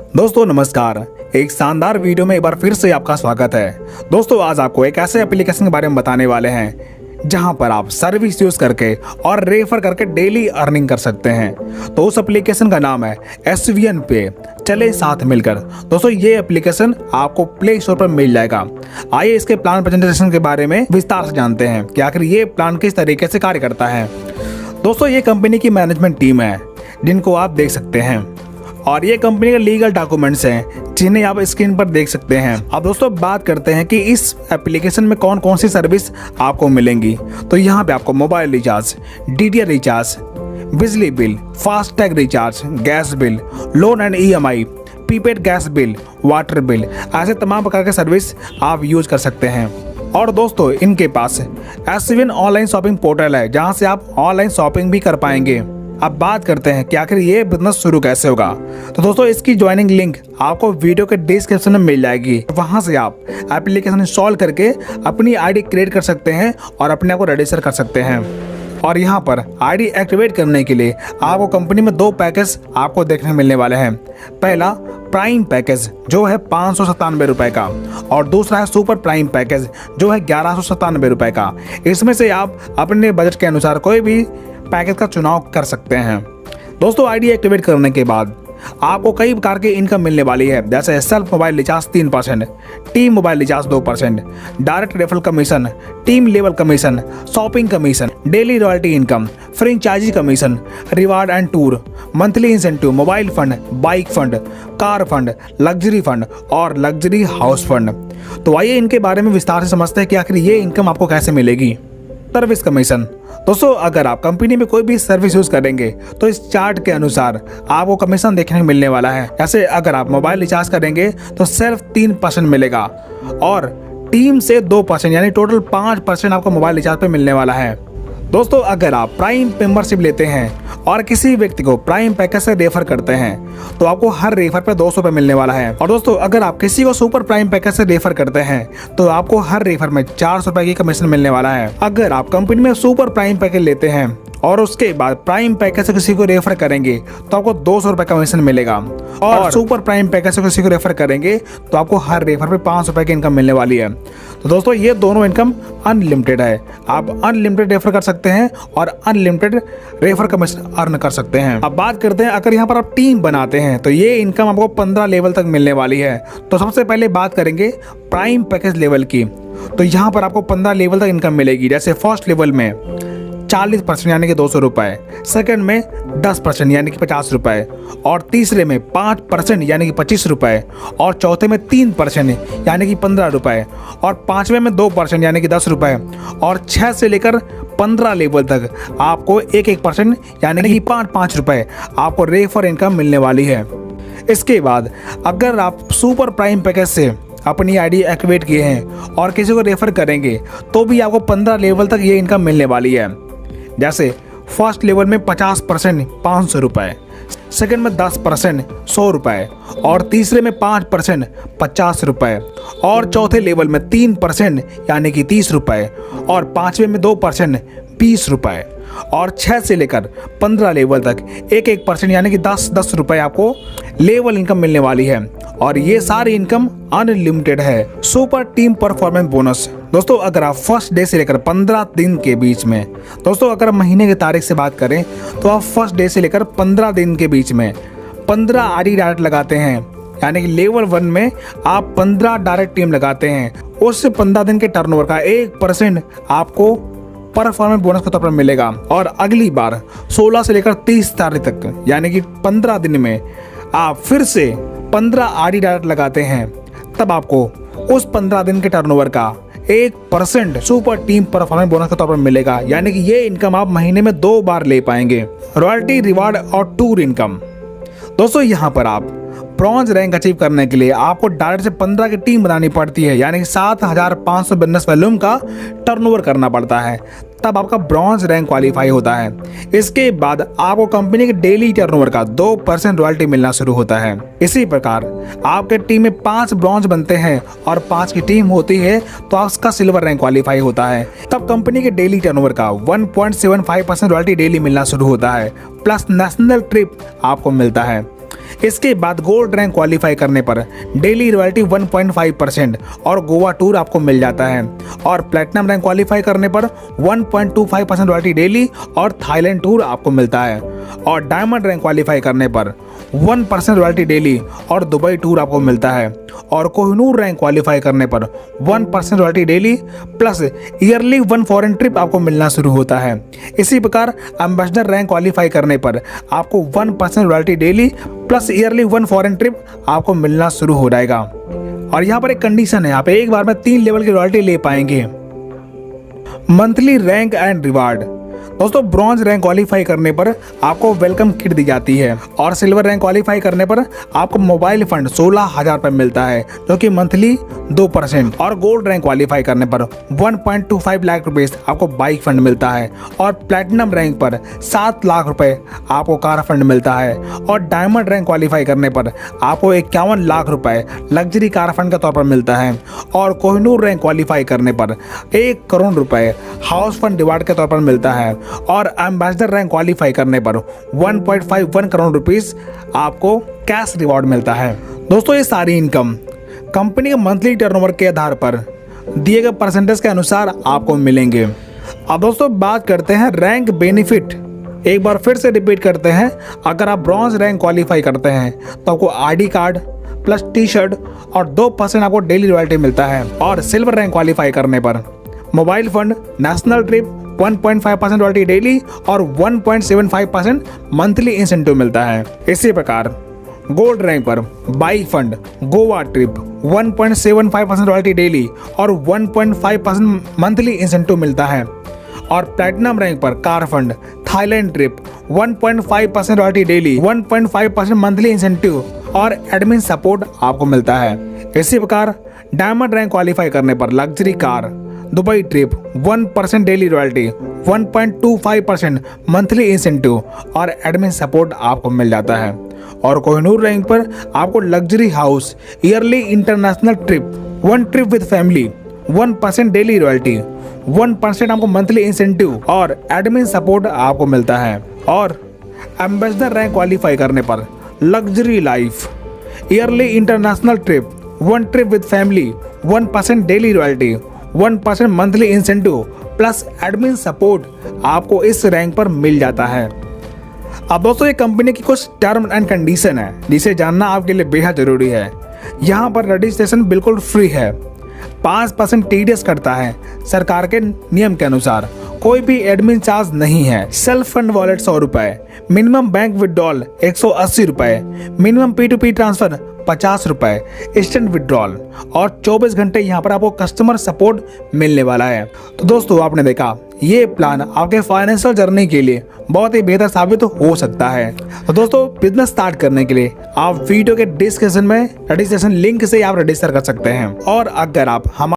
दोस्तों नमस्कार। एक शानदार वीडियो में एक बार फिर से आपका स्वागत है। दोस्तों आज आपको एक ऐसे एप्लीकेशन के बारे में बताने वाले हैं जहां पर आप सर्विस यूज करके और रेफर करके डेली अर्निंग कर सकते हैं। तो उस एप्लीकेशन का नाम है SVN पे, चले साथ मिलकर। दोस्तों ये एप्लीकेशन आपको प्ले स्टोर पर मिल जाएगा। आइए इसके प्लान प्रेजेंटेशन के बारे में विस्तार से जानते हैं कि आखिर ये प्लान किस तरीके से कार्य करता है। दोस्तों ये कंपनी की मैनेजमेंट टीम है जिनको आप देख सकते हैं और ये कंपनी के लीगल डॉक्यूमेंट्स हैं जिन्हें आप स्क्रीन पर देख सकते हैं। अब दोस्तों बात करते हैं कि इस एप्लीकेशन में कौन कौन सी सर्विस आपको मिलेंगी। तो यहाँ पे आपको मोबाइल रिचार्ज, DTH रिचार्ज, बिजली bill, FASTag recharge, gas bill, loan and EMI, prepaid gas bill, water bill, ऐसे तमाम प्रकार के सर्विस आप यूज कर सकते हैं। और दोस्तों इनके पास SVN ऑनलाइन शॉपिंग पोर्टल है जहाँ से आप ऑनलाइन शॉपिंग भी कर पाएंगे। अब बात करते हैं कि आखिर ये बिजनेस शुरू कैसे होगा। तो दोस्तों इसकी ज्वाइनिंग लिंक आपको वीडियो के डिस्क्रिप्शन में मिल जाएगी। वहां से आप एप्लीकेशन इंस्टॉल करके अपनी आईडी क्रिएट कर सकते हैं और अपने आप को रजिस्टर कर सकते हैं। और यहाँ पर आईडी एक्टिवेट करने के लिए आपको कंपनी में 2 पैकेज आपको देखने मिलने वाले हैं। पहला प्राइम पैकेज जो है 597 रुपए का और दूसरा है सुपर प्राइम पैकेज जो है 1197 रुपए का। इसमें से आप अपने बजट के अनुसार कोई भी पैकेज का चुनाव कर सकते हैं। दोस्तों आईडी एक्टिवेट करने के बाद आपको कई प्रकार की इनकम मिलने वाली है, जैसे self mobile recharge 3%, team mobile recharge 2%, direct referral commission, team level commission, shopping commission, daily royalty income, franchisee commission, reward and tour, monthly incentive, mobile fund, bike fund, car fund, luxury fund और luxury house fund. तो आइए इनके बारे में विस्तार से समझते हैं कि आखिर ये इनकम आपको कैसे मिलेगी। Service commission. दोस्तों अगर आप कंपनी में कोई भी सर्विस यूज करेंगे तो इस चार्ट के अनुसार आपको कमीशन देखने को मिलने वाला है। जैसे अगर आप मोबाइल रिचार्ज करेंगे तो सिर्फ 3% मिलेगा और टीम से 2% यानी टोटल 5% आपको मोबाइल रिचार्ज पे मिलने वाला है। दोस्तों अगर आप प्राइम मेंबरशिप लेते हैं और किसी व्यक्ति को प्राइम पैकेज से रेफर करते हैं तो आपको हर रेफर पे 200 रुपये मिलने वाला है। और दोस्तों अगर आप किसी को सुपर प्राइम पैकेज से रेफर करते हैं तो आपको हर रेफर में 400 रुपये की कमीशन मिलने वाला है। अगर आप कंपनी में सुपर प्राइम पैकेज लेते हैं और उसके बाद प्राइम पैकेज से किसी को रेफर करेंगे तो आपको 200 रुपये कमीशन मिलेगा और सुपर प्राइम पैकेज से किसी को रेफर करेंगे तो आपको हर रेफर पे 500 रुपये की इनकम मिलने वाली है। तो दोस्तों ये दोनों इनकम अनलिमिटेड है। आप अनलिमिटेड रेफर कर सकते हैं और अनलिमिटेड रेफर कमीशन अर्न कर सकते हैं। अब बात करते हैं अगर यहाँ पर आप टीम बनाते हैं तो ये इनकम आपको 15 लेवल तक मिलने वाली है। तो सबसे पहले बात करेंगे प्राइम पैकेज लेवल की। तो यहाँ पर आपको 15 लेवल तक इनकम मिलेगी। जैसे फर्स्ट लेवल में 40% यानी कि 200 रुपये, सेकेंड में 10% यानी कि 50 रुपये और तीसरे में 5% यानी कि 25 रुपये और चौथे में 3% यानी कि 15 रुपये और पाँचवें में 2% यानी कि 10 रुपये और 6 से लेकर 15 लेवल तक आपको 1% यानी कि 5 रुपये आपको रेफर इनकम मिलने वाली है। इसके बाद अगर आप सुपर प्राइम पैकेज से अपनी आईडी एक्टिवेट किए हैं और किसी को रेफर करेंगे तो भी आपको 15 लेवल तक ये इनकम मिलने वाली है। जैसे फर्स्ट लेवल में 50% 500 रुपये, सेकेंड में 10% 100 रुपये और तीसरे में 5% 50 रुपये और चौथे लेवल में 3% यानी कि 30 रुपये और पाँचवें में 2% 20 रुपये और 6 से लेकर 15 लेवल तक 1% यानी कि 10 रुपये आपको लेवल इनकम मिलने वाली है। और ये सारी इनकम अनलिमिटेड है। Super team performance bonus. दोस्तों अगर आप फर्स्ट डे से लेकर 15 दिन के बीच में, दोस्तों अगर महीने की तारीख से बात करें तो आप फर्स्ट डे से लेकर 15 दिन के बीच में 15 आईडी डायरेक्ट लगाते हैं यानी कि लेवल 1 में आप 15 डायरेक्ट टीम लगाते हैं, उस 15 दिन के टर्नओवर का 1% आपको परफॉर्मेंस बोनस के तौर पर मिलेगा। और अगली बार 16 से लेकर 30 तारीख तक यानी कि 15 दिन में आप फिर से 15 आईडी डायरेक्ट लगाते हैं, तब आपको उस 15 दिन के टर्नओवर का 1% सुपर टीम परफॉर्मेंस बोनस के तौर पर मिलेगा। यानी कि ये इनकम आप महीने में 2 बार ले पाएंगे। रॉयल्टी, रिवार्ड और टूर इनकम। दोस्तों यहाँ पर आप ब्रॉन्ज रैंक अचीव करने के लिए आपको डायरेक्ट से 15 की टीम बनानी पड़ती है यानी कि 7500 बिजनेस वॉल्यूम का टर्नओवर करना पड़ता है, तब आपका ब्रॉन्ज रैंक क्वालिफाई होता है। इसके बाद आपको कंपनी के डेली टर्नओवर का 2% रॉयल्टी मिलना शुरू होता है। इसी प्रकार आपके टीम में 5 ब्रॉन्ज बनते हैं और 5 की टीम होती है तो आपका सिल्वर रैंक क्वालिफाई होता है, तब कंपनी के डेली टर्नओवर का 1.75% रॉयल्टी डेली मिलना शुरू होता है, प्लस नेशनल ट्रिप आपको मिलता है। इसके बाद गोल्ड रैंक क्वालिफाई करने पर डेली रॉयल्टी 1.5% और गोवा टूर आपको मिल जाता है। और प्लेटिनम रैंक क्वालिफाई करने पर 1.25% रॉयल्टी डेली और थाईलैंड टूर आपको मिलता है। और डायमंड रैंक क्वालिफाई करने पर 1% रॉयल्टी डेली और दुबई टूर आपको मिलता है। और कोहिनूर रैंक क्वालिफाई करने पर 1% royalty daily plus yearly 1 foreign trip आपको मिलना शुरू होता है। इसी प्रकार एम्बेसडर रैंक क्वालिफाई करने पर आपको 1% royalty daily plus yearly 1 foreign trip आपको मिलना शुरू हो जाएगा। और यहाँ पर एक कंडीशन है, आप एक बार में 3 लेवल की रॉयल्टी ले पाएंगे। Monthly rank and reward. दोस्तों ब्रॉन्ज रैंक क्वालिफाई करने पर आपको वेलकम किट दी जाती है। और सिल्वर रैंक क्वालिफाई करने पर आपको मोबाइल फंड 16,000 रुपये मिलता है, जो कि मंथली 2%। और गोल्ड रैंक क्वालिफाई करने पर 1.25 लाख रुपये आपको बाइक फंड मिलता है। और प्लेटिनम रैंक पर 7 लाख रुपये आपको कार फंड मिलता है। और डायमंड रैंक क्वालिफाई करने पर आपको 51 लाख रुपये लग्जरी कार फंड के तौर पर मिलता है। और कोहिनूर रैंक क्वालिफाई करने पर 1 करोड़ रुपये हाउस फंड रिवार्ड के तौर पर मिलता है। और एम्बेसडर रैंक क्वालिफाई करने पर 1.51 करोड़ रुपीस आपको कैश रिवॉर्ड मिलता है। दोस्तों ये सारी इनकम कंपनी के मंथली टर्नओवर के आधार पर दिए गए परसेंटेज के अनुसार आपको मिलेंगे। अब दोस्तों बात करते हैं रैंक बेनिफिट। एक बार फिर से रिपीट करते हैं, अगर आप ब्रॉन्ज रैंक क्वालिफाई करते हैं तो आपको आईडी कार्ड प्लस टी-शर्ट और 2% आपको डेली रॉयल्टी मिलता है। और सिल्वर रैंक क्वालिफाई करने पर mobile fund, national trip, 1.5% royalty daily और 1.75% मंथली इंसेंटिव मिलता है। इसी प्रकार गोल्ड रैंक पर bike fund, Goa trip, 1.75% royalty daily और 1.5% मंथली इंसेंटिव मिलता है। और प्लैटिनम रैंक पर car fund, Thailand trip, 1.5% royalty daily, 1.5% monthly incentive और एडमिन सपोर्ट आपको मिलता है। इसी प्रकार डायमंड रैंक क्वालिफाई करने पर luxury car, Dubai trip, 1% daily royalty, 1.25% monthly incentive और एडमिन सपोर्ट आपको मिल जाता है। और कोहिनूर रैंक पर आपको luxury house, yearly international trip, 1 trip with family, 1% daily royalty, 1% आपको मंथली इंसेंटिव और एडमिन सपोर्ट आपको मिलता है। और एम्बेसडर रैंक क्वालिफाई करने पर luxury life, yearly international trip, 1 trip with family, 1% daily royalty, 1% monthly incentive plus admin support आपको इस रैंक पर मिल जाता है। अब दोस्तों ये कंपनी की कुछ टर्म एंड कंडीशन है जिसे जानना आपके लिए बेहद जरूरी है। यहाँ पर रजिस्ट्रेशन बिल्कुल फ्री है, 5% टीडीएस करता है सरकार के नियम के अनुसार, कोई भी एडमिन चार्ज नहीं है। सेल्फ फंड वॉलेट 100 रुपए, मिनिमम बैंक विड्रॉल 180 रुपए, मिनिमम P2P ट्रांसफर 50 रुपए, इंस्टेंट विड्रॉल और 24 घंटे यहाँ पर आपको कस्टमर सपोर्ट मिलने वाला है। तो दोस्तों आपने देखा ये प्लान आपके फाइनेंशियल जर्नी के लिए बहुत ही बेहतर साबित हो सकता है। तो दोस्तों बिजनेस स्टार्ट करने के लिए आप वीडियो के डिस्क्रिप्शन में रजिस्ट्रेशन लिंक से आप रजिस्टर कर सकते हैं। और अगर आप